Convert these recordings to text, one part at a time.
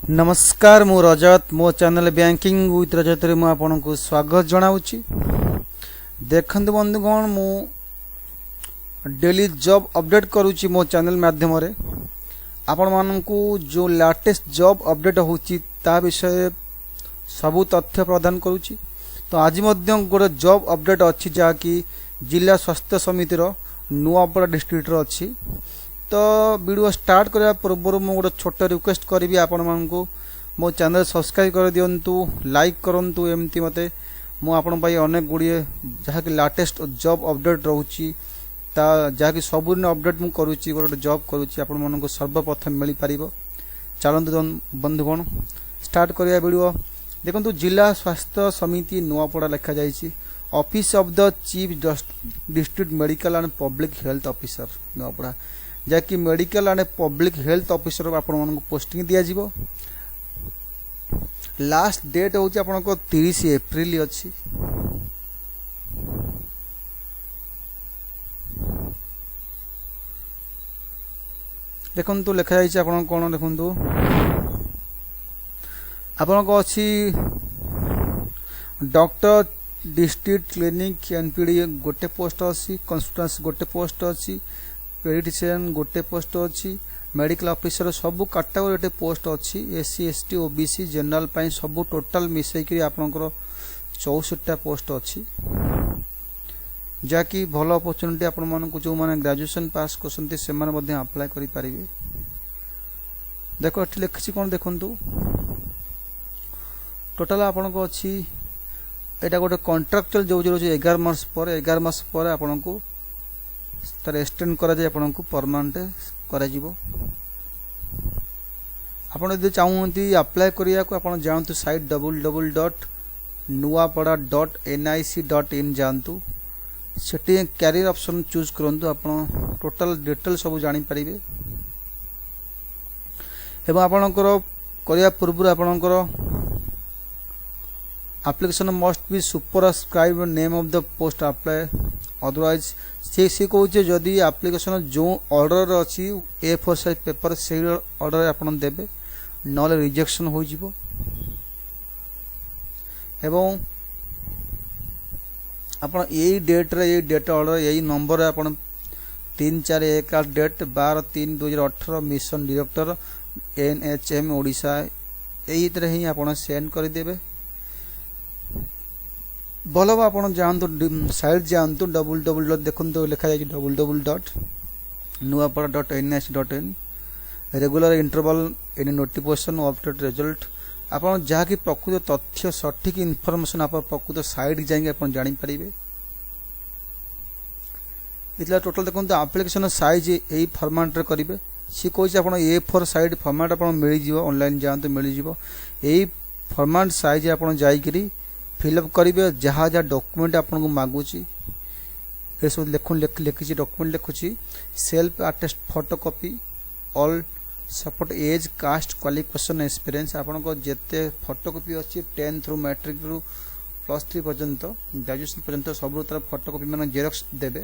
नमस्कार मु रजत मो चैनल बैंकिंग विथ रजत रे मु आपनको स्वागत जनाऊँगी। देखंतु बंधुगण मु डेली जॉब अपडेट करूची मो चैनल माध्यम रे आपण मानकू जो लेटेस्ट जॉब अपडेट होची ता विषय सबु तथ्य प्रदान करूची। तो आज मध्य गोटे जॉब अपडेट अच्छी जहाँकि जिला स्वास्थ्य समिति नुआपड़ा डिस्ट्रिक्ट अच्छी। तो वीडियो स्टार्ट करने पूर्व मुझे गोटे छोट रिक्वेस्ट करी आपण मानकू मो चैनल सब्सक्राइब कर दिंतु, लाइक करूँ, एमती मते मुझे अनेक गुड़िए जहाँकि लेटेस्ट जॉब अपडेट रोची जहाँकि सबुदिन अपडेट मुझे करुच्ची गोटे जॉब करुच्ची आपण मानकू सर्वप्रथम मिल पार। चलतु बंधुगण स्टार्ट करिया वीडियो। देखो जिला स्वास्थ्य समिति नुआपड़ा लिखा जाइए office of the chief district medical and public health officer Nuapada जहाँकि medical and public health officer आपण मानकू पोस्टिंग दिया जिवो। लास्ट डेट हूँ आपण 30 एप्रिल अच्छी। देखो लिखा जाइए आपण कौन देखु आपण को अच्छी डॉक्टर डिस्ट्रिक्ट क्लिनिक एनपीडी गोटे पोस्ट अच्छी, कंसल्टेंसी गोटे पोस्ट अच्छी, पेडिट्रिशियन गोटे पोस्ट अच्छी, मेडिकल ऑफिसर सबू कैटेगरी गोटे पोस्ट अच्छी, एससी एसटी ओबीसी जनरल पाई सबू टोटाल मिसेकरी आपनकर 64टा पोस्ट अच्छी जहाँकि भल अपॉर्चुनिटी आपण मानकू जो माने ग्रेजुएशन पास करसंती से माने मध्य अप्लाई करि पारिबे। देखो एठी लिखछि कोन देखंतु टोटाल आपण को अच्छी एटा गोटे कॉन्ट्रैक्चुअल जो जो 11 मास पर आपण को तार एक्सटेंड करा जाय आपण को परमानेंट करा जिवो। आपण यदि चाहूंती अप्लाई करिया को आपण जानतु साइट www.nuapada.nic.in जानतु सेठी कैरियर ऑप्शन चूज करंतु आपण टोटल डिटेल सब जानि परिबे। एवं आपणकर करिया पूर्व आपणकर application must be superscribe name of the post apply otherwise से कहूचे जदि एप्लिकेशन जो ऑर्डर अच्छी A4 साइज पेपर से ऑर्डर आपन देबे नले रिजेक्शन हो जिवो। एवं आपन यही डेट रे यही डेटा ऑर्डर यही नंबर आपन 341 date 12/3/2018 mission director NHM Odisha यही तरह ही आपन सेंड कर देबे। भल आप जानतु साइट जानतु www देखो लिखा जाए www.nuapada.nic.in regular interval any notification update result आप जहाँकि प्रकृत तथ्य सठिक इनफॉरमेशन आप प्रकृत साइट जाएंगे आप जानी पारिबे। इतला टोटल देखो एप्लिकेशन साइज यही फॉर्मेट रे करिवे सी कहछि आपण A4 साइड फॉर्मेट आपण मिल जिवो ऑनलाइन जानतु मिल जिवो यही फॉर्मेट साइज आपण जाई करी फिलअप करेंगे जहाँ जहाँ डॉक्यूमेंट आपन को मागुची ये सब लिखी डॉक्यूमेंट लिखुची self attest photocopy all support age caste qualification experience आपन को जेते फोटोकॉपी अच्छी 10 थ्रू मैट्रिक रु +3 पर्यंत ग्रेजुएशन पर्यंत सब तरह फोटोकॉपी माने जेरॉक्स देबे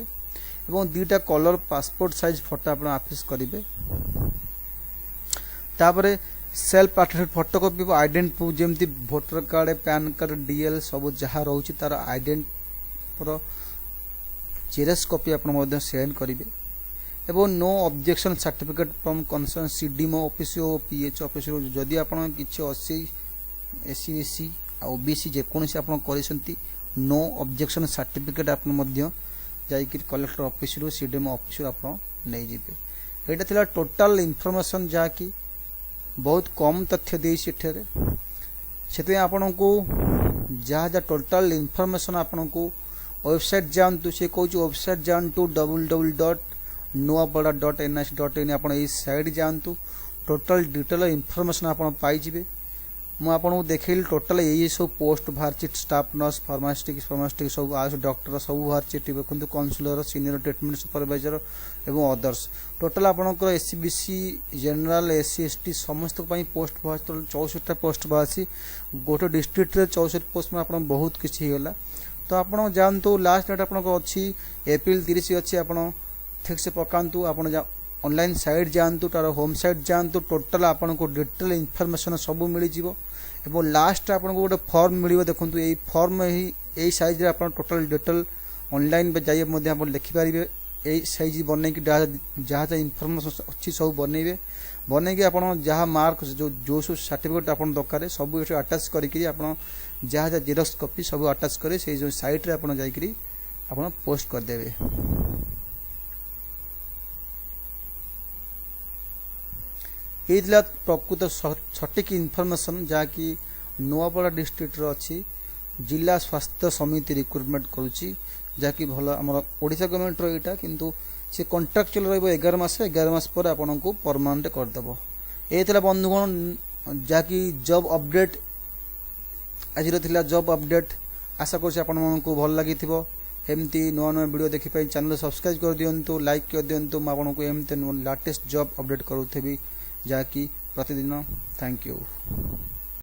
एवं दुईटा कलर पासपोर्ट साइज फोटो आपन ऑफिस करेंगे। तापरे self attested photocopy ident proof जमती voter card pan card DL सब जहाँ रोचे तार आइडेंट जेरक्स कॉपी आप सेंड करेंगे। एवं no objection certificate from concern CDMO office और पीएच ऑफिस जदि आप किसी एससी एससी ओबीसी जेकोसी आप नो ऑब्जेक्शन सर्टिफिकेट आप कलेक्टर ऑफिस सीडीएमओ ऑफिस आप नहीं जीते। यहाँ था टोटाल इनफॉरमेशन जहाँकि बहुत कम तथ्य दे से आपण को जहाँ जहाँ टोटाल इनफॉरमेशन आपण को वेबसाइट जानतु से कहूँ वेबसाइट जानतु www.nuapada.nic.in आप साइट जानतु टोटाल डिटेल इनफॉरमेशन आप पाइबे। मुझे देखी टोटाल यही सब पोस्ट बाहर स्टाफ नर्स फार्मासिस्ट सब डॉक्टर सब बाहर देखते काउंसलर सीनियर ट्रीटमेंट सुपरवाइजर एवं अदर्स टोटाल आपंकर एससीबीसी जनरल एससी एसटी समस्त पोस्ट बाहर 64टा पोस्ट बाहर गोटे डिस्ट्रिक्ट 64 पोस्ट में आप बहुत किसी होगा। तो आप जानतु लास्ट डेट आप अच्छी एप्रिल 30 अच्छी आप ठीक से पकातु आप ऑनलाइन साइट जातु तार होम साइट जातु टोटाल आपन को डिटेल इनफॉरमेशन सब मिल जिवो एवं लास्ट आपन को गोटे फॉर्म मिलिबो देखंतु एई फॉर्म ही एई साइज रे आपन टोटाल डिटेल ऑनलाइन बे जाय मध्ये आपन लिखि पारिबे एई साइज बनै कि जहाँ इनफॉरमेशन अच्छी सब बनइबे बनैकि आपन जहाँ मार्क जो सब सर्टिफिकेट आपन दरकार सब ये अटैच करिकि आपन जहाँ जहाँ जेरक्स कॉपी सब अटैच करे से जो साइट रे आपन जाइकि आपन पोस्ट कर देबे। ये प्रकृत सटीक इनफॉरमेशन जहाँकि नुआपड़ा डिस्ट्रिक्ट अच्छी जिला स्वास्थ्य समिति रिक्रुटमेंट करुच्ची जहाँकि भल आम ओडिशा गवर्नमेंट रहा किंतु से कॉन्ट्राक्चुअल रगार मास पर आपन को परमानेंट करदेव। ये बंधुगण जहाँकि जॉब अपडेट आज जॉब अपडेट आशा कर भल लगी एमती नुआ नुआ वीडियो देखिए चैनल सब्सक्राइब कर दिंतु लाइक कर दिंतु आपको एमती लेटेस्ट जॉब अपडेट करूथी जहाँकि प्रतिदिन। Thank you.